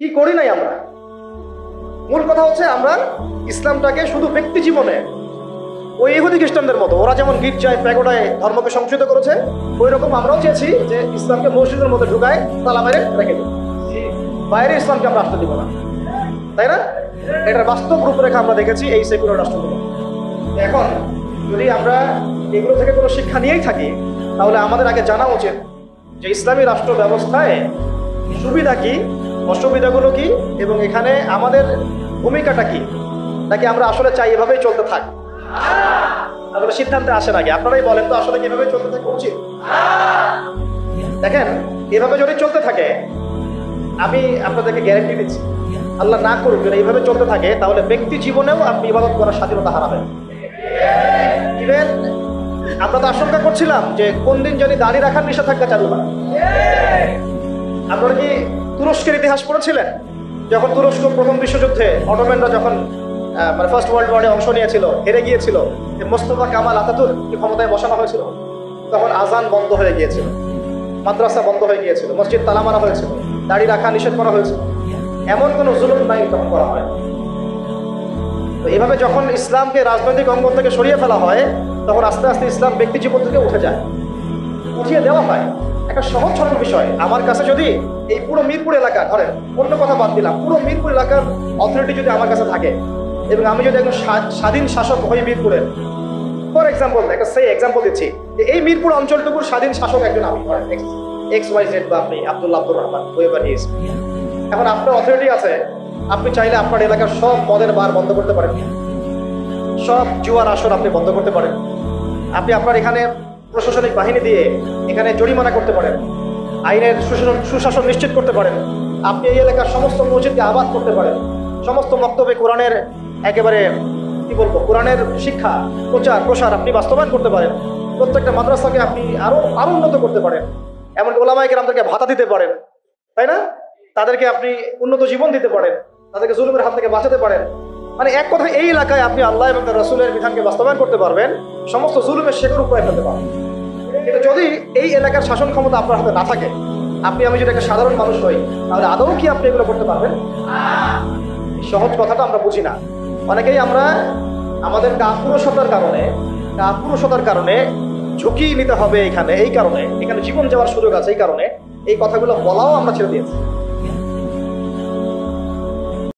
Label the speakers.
Speaker 1: কি করি নাই আমরা? মূল কথা হচ্ছে আমরা ইসলামটাকে শুধু ব্যক্তি জীবনে ওই ইহুদি খ্রিস্টানদের মতো, ওরা যেমন গির্জায় প্যাগোডায় ধর্মকে সংশোধিত করেছে, ওই রকম আমরাও চেয়েছি যে ইসলামকে মসজিদের মধ্যে ঢুকায় তালা মেরে রেখে দেব, বাইরে ইসলামকে আমরা আসতে দিব না, তাই না? এটার বাস্তব রূপরেখা আমরা দেখেছি এই সেকুলার রাষ্ট্রগুলো। এখন যদি আমরা এগুলো থেকে কোনো শিক্ষা নিয়েই থাকি, তাহলে আমাদের আগে জানা উচিত যে ইসলামী রাষ্ট্র ব্যবস্থায় সুবিধা কি, অসুবিধাগুলো কি, এবং এখানে আমাদের ভূমিকাটা কি, নাকি আমরা আসলে চাই এভাবেই চলতে থাক। আসলে সিদ্ধান্তে আসেন আগে, আপনারাই বলেন তো আসলে কিভাবে চলতে থাকা উচিত। দেখেন, এভাবে যদি চলতে থাকে, আমি আপনাদেরকে গ্যারান্টি দিচ্ছি, আল্লাহ না করুক যদি এইভাবে চলতে থাকে, তাহলে ব্যক্তি জীবনেও আপনি ইবাদত করার স্বাধীনতা হারাবেন। ইভেন আমরা তো আশঙ্কা করছিলাম যে কোন দিন জানি দাঁড়িয়ে রাখার নিষেধাজ্ঞা চালু হয়। আপনারা কি তুরস্কের ইতিহাস পড়েছিলেন? যখন তুরস্ক প্রথম বিশ্বযুদ্ধে অটোম্যানরা যখন মানে ফার্স্ট ওয়ার্ল্ড ওয়ারে অংশ নিয়েছিল, হেরে গিয়েছিল, মোস্তফা কামাল আতাতুর্ককে ক্ষমতায় বসানো হয়েছিল, তখন আজান বন্ধ হয়ে গিয়েছিল, মাদ্রাসা বন্ধ হয়ে গিয়েছিল, মসজিদ তালা মারা হয়েছিল, দাঁড়িয়ে রাখা নিষেধ করা হয়েছিল। এমন কোনো জুলুম নাই তখন করা হয়। তো এভাবে যখন ইসলামকে রাজনৈতিক অঙ্গন থেকে সরিয়ে ফেলা হয়, তখন আস্তে আস্তে ইসলাম ব্যক্তি জীবন থেকে উঠে যায়, উঠিয়ে দেওয়া হয়। একটা সহজ সরল বিষয়, আমার কাছে যদি এই পুরো মিরপুর এলাকা, ধরেন অন্য কথা বাদ দিলাম, পুরো মিরপুর এলাকার অথরিটি যদি আমার কাছে থাকে এবং আমি যদি একজন স্বাধীন শাসক হই মিরপুরের, ফর এক্সাম্পল, একটা এক্সাম্পল দিচ্ছি যে এই মিরপুর অঞ্চলটুকুর স্বাধীন শাসক একজন আমি, XYZ বা আপনি আব্দুল্লাহ আব্দুর রহমান, এখন আপনার অথরিটি আছে, আপনি চাইলে আপনার এলাকার সব মদের বার বন্ধ করতে পারেন, সব জুয়ার আসর আপনি বন্ধ করতে পারেন, আপনি আপনার এখানে প্রশাসনিক বাহিনী দিয়ে এখানে জরিমানা করতে পারেন, আইনের সুশাসন নিশ্চিত করতে পারেন, আপনি এই এলাকার সমস্ত মসজিদকে আবাদ করতে পারেন, সমস্ত বক্তব্যে কোরআনের একেবারে কি বলবো, কোরআনের শিক্ষা প্রচার প্রসার আপনি বাস্তবায়ন করতে পারেন, প্রত্যেকটা মাদ্রাসাকে আপনি আরো উন্নত করতে পারেন, এমনকি ওলামায়ে কেরামদেরকে ভাতা দিতে পারেন, তাই না? তাদেরকে আপনি উন্নত জীবন দিতে পারেন, তাদেরকে জুলুমের হাত থেকে বাঁচাতে পারেন। মানে এক কথায় এই এলাকায় আপনি আল্লাহ এবং তার রাসূলের বিধানকে বাস্তবায়ন করতে পারবেন, সমস্ত জুলুমের শেকড় উপরে ফেলতে পারবেন। কিন্তু যদি এই এলাকার শাসন ক্ষমতা আপনার হাতে না থাকে, আমি যদি একটা সাধারণ মানুষ হই, তাহলে আদৌ কি আপনি এগুলো করতে পারবেন? সহজ কথাটা আমরা বুঝি না। অনেকেই আমরা আমাদের কাপুরুষতার কারণে ঝুঁকি নিতে হবে এখানে, এই কারণে এখানে জীবন যাওয়ার সুযোগ আছে, এই কারণে এই কথাগুলো বলাও আমরা ছেড়ে দিয়েছি।